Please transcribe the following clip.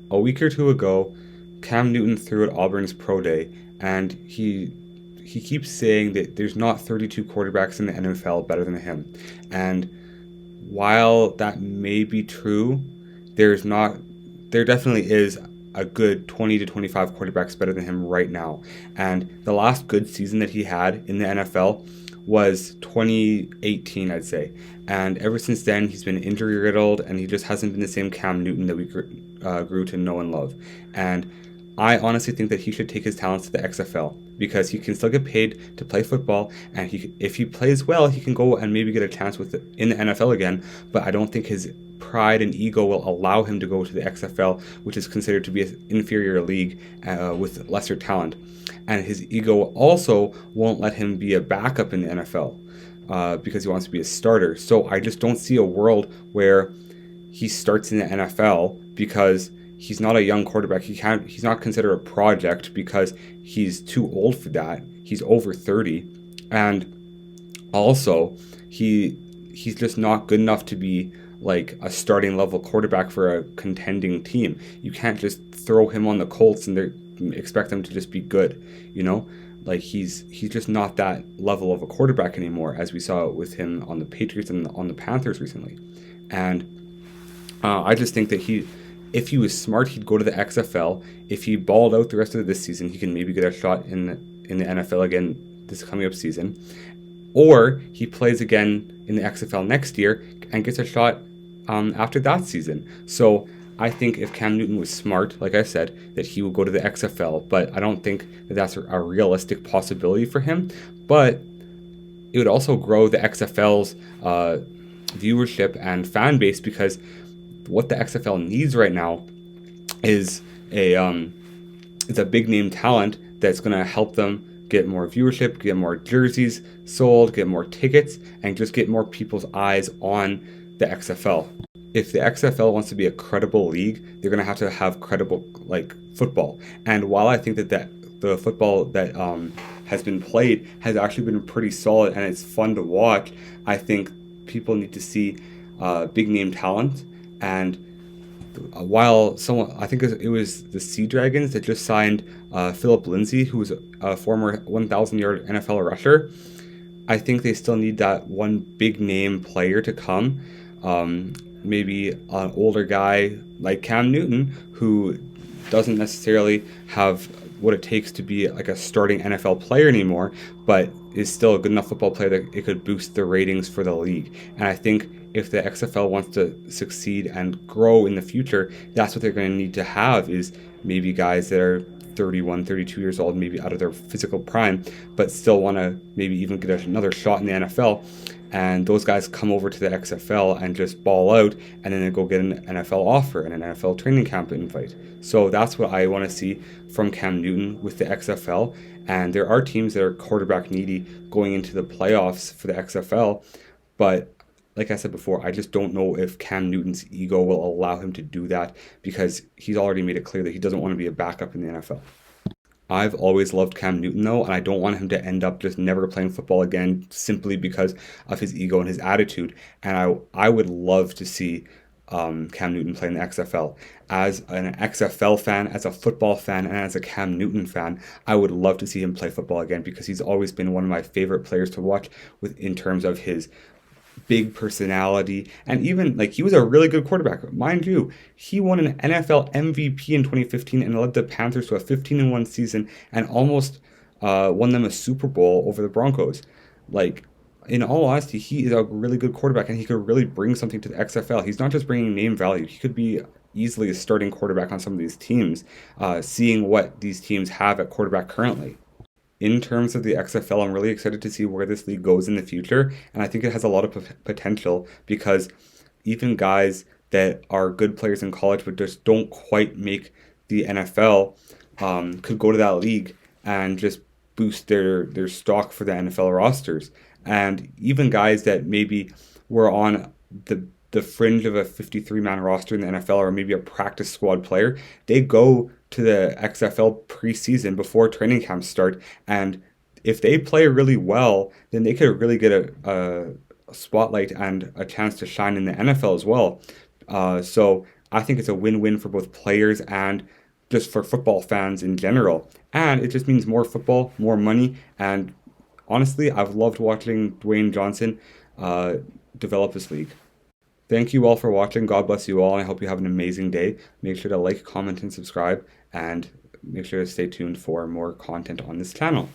A week or two ago, Cam Newton threw at Auburn's pro day, and he keeps saying that there's not 32 quarterbacks in the NFL better than him. And while that may be true, there's not there definitely is a good 20 to 25 quarterbacks better than him right now. And the last good season that he had in the NFL was 2018, I'd say. And ever since then, he's been injury riddled, and he just hasn't been the same Cam Newton that we grew to know and love. And I honestly think that he should take his talents to the XFL because he can still get paid to play football, and if he plays well, he can go and maybe get a chance in the NFL again. But I don't think his pride and ego will allow him to go to the XFL, which is considered to be an inferior league with lesser talent. And his ego also won't let him be a backup in the NFL because he wants to be a starter. So I just don't see a world where he starts in the NFL because he's not a young quarterback. He's not considered a project because he's too old for that. He's over 30. And also he's just not good enough to be like a starting level quarterback for a contending team. You can't just throw him on the Colts and expect him to just be good, you know? Like he's just not that level of a quarterback anymore, as we saw with him on the Patriots and on the Panthers recently. And I just think that if he was smart, he'd go to the XFL. If he balled out the rest of this season, he can maybe get a shot in the NFL again this coming up season. Or he plays again in the XFL next year and gets a shot after that season. So I think if Cam Newton was smart, like I said, that he would go to the XFL. But I don't think that that's a realistic possibility for him. But it would also grow the XFL's viewership and fan base, because what the XFL needs right now is a big name talent that's going to help them get more viewership, get more jerseys sold, get more tickets, and just get more people's eyes on the XFL. If the XFL wants to be a credible league, they're going to have credible like football. And while I think that the football that has been played has actually been pretty solid and it's fun to watch, I think people need to see big name talent. And while I think it was the Sea Dragons that just signed Philip Lindsay, who was a former 1,000-yard NFL rusher, I think they still need that one big name player to come. Maybe an older guy like Cam Newton, who doesn't necessarily have what it takes to be like a starting NFL player anymore, but is still a good enough football player that it could boost the ratings for the league. And I think if the XFL wants to succeed and grow in the future, that's what they're going to need to have, is maybe guys that are 31, 32 years old, maybe out of their physical prime, but still want to maybe even get another shot in the NFL. And those guys come over to the XFL and just ball out, and then they go get an NFL offer and an NFL training camp invite. So that's what I want to see from Cam Newton with the XFL. And there are teams that are quarterback needy going into the playoffs for the XFL. But like I said before, I just don't know if Cam Newton's ego will allow him to do that, because he's already made it clear that he doesn't want to be a backup in the NFL. I've always loved Cam Newton, though, and I don't want him to end up just never playing football again simply because of his ego and his attitude. And I would love to see Cam Newton play in the XFL. As an XFL fan, as a football fan, and as a Cam Newton fan, I would love to see him play football again, because he's always been one of my favorite players to watch in terms of his big personality, and even like he was a really good quarterback. Mind you, he won an NFL MVP in 2015 and led the Panthers to a 15-1 season and almost won them a Super Bowl over the Broncos. Like, in all honesty, he is a really good quarterback, and he could really bring something to the XFL. He's not just bringing name value. He could be easily a starting quarterback on some of these teams, seeing what these teams have at quarterback currently. In terms of the XFL, I'm really excited to see where this league goes in the future, and I think it has a lot of potential, because even guys that are good players in college but just don't quite make the NFL could go to that league and just boost their stock for the NFL rosters. And even guys that maybe were on the fringe of a 53-man roster in the NFL, or maybe a practice squad player, they go to the XFL preseason before training camps start, and if they play really well, then they could really get a spotlight and a chance to shine in the NFL as well. So I think it's a win-win for both players and just for football fans in general. And it just means more football, more money, and honestly, I've loved watching Dwayne Johnson uh, develop this league. Thank you all for watching. God bless you all. I hope you have an amazing day. Make sure to like, comment, and subscribe, and make sure to stay tuned for more content on this channel.